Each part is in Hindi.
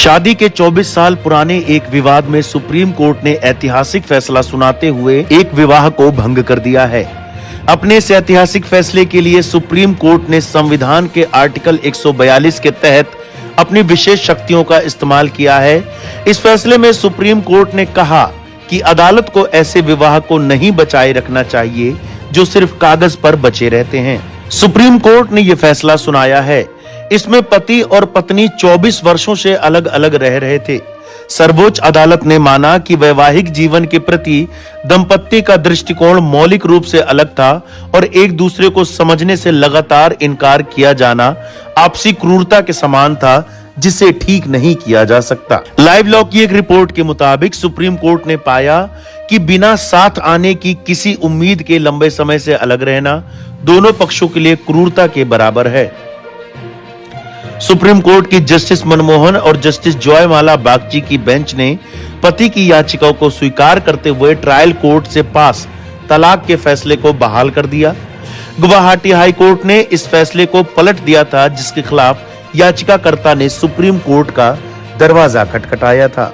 शादी के 24 साल पुराने एक विवाद में सुप्रीम कोर्ट ने ऐतिहासिक फैसला सुनाते हुए एक विवाह को भंग कर दिया है। अपने इस ऐतिहासिक फैसले के लिए सुप्रीम कोर्ट ने संविधान के आर्टिकल 142 के तहत अपनी विशेष शक्तियों का इस्तेमाल किया है। इस फैसले में सुप्रीम कोर्ट ने कहा कि अदालत को ऐसे विवाह को नहीं बचाए रखना चाहिए जो सिर्फ कागज पर बचे रहते हैं। सुप्रीम कोर्ट ने यह फैसला सुनाया है। इसमें पति और पत्नी 24 वर्षों से अलग अलग रह रहे थे। सर्वोच्च अदालत ने माना कि वैवाहिक जीवन के प्रति दंपत्ति का दृष्टिकोण मौलिक रूप से अलग था और एक दूसरे को समझने से लगातार इनकार किया जाना आपसी क्रूरता के समान था, जिसे ठीक नहीं किया जा सकता। लाइव लॉ की एक रिपोर्ट के मुताबिक सुप्रीम कोर्ट ने पाया कि बिना साथ आने की किसी उम्मीद के लंबे समय से अलग रहना दोनों पक्षों के लिए क्रूरता के बराबर है। सुप्रीम कोर्ट की जस्टिस मनमोहन और जस्टिस जॉयमाला बागची की बेंच ने पति की याचिकाओं को स्वीकार करते हुए ट्रायल कोर्ट से पास तलाक के फैसले को बहाल कर दिया। गुवाहाटी हाई कोर्ट ने इस फैसले को पलट दिया था, जिसके खिलाफ याचिकाकर्ता ने सुप्रीम कोर्ट का दरवाजा खटखटाया था।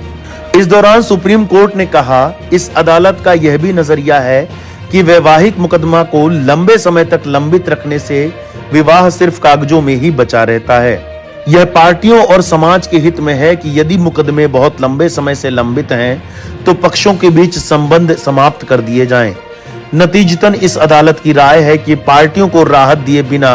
इस दौरान सुप्रीम कोर्ट ने कहा, इस अदालत का यह भी नजरिया है कि वैवाहिक मुकदमा को लंबे समय तक लंबित रखने से विवाह सिर्फ कागजों में ही बचा रहता है। यह पार्टियों और समाज के हित में है कि यदि मुकदमे बहुत लंबे समय से लंबित हैं तो पक्षों के बीच संबंध समाप्त कर दिए जाएं। नतीजतन इस अदालत की राय है कि पार्टियों को राहत दिए बिना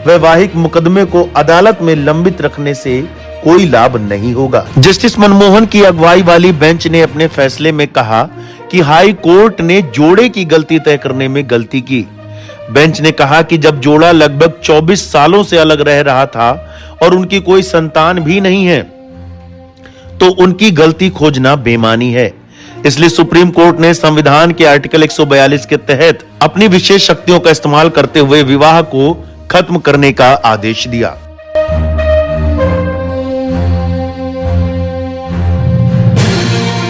वैवाहिक मुकदमे को अदालत में लंबित रखने से कोई लाभ नहीं होगा। जस्टिस मनमोहन की अगुवाई वाली बेंच ने अपने फैसले में कहा कि हाई कोर्ट ने जोड़े की गलती तय करने में गलती की। बेंच ने कहा कि जब जोड़ा लगभग 24 सालों से अलग रह रहा था और उनकी कोई संतान भी नहीं है, तो उनकी गलती खोजना बेमानी है। इसलिए सुप्रीम कोर्ट ने संविधान के आर्टिकल 142 के तहत अपनी विशेष शक्तियों का इस्तेमाल करते हुए विवाह को खत्म करने का आदेश दिया।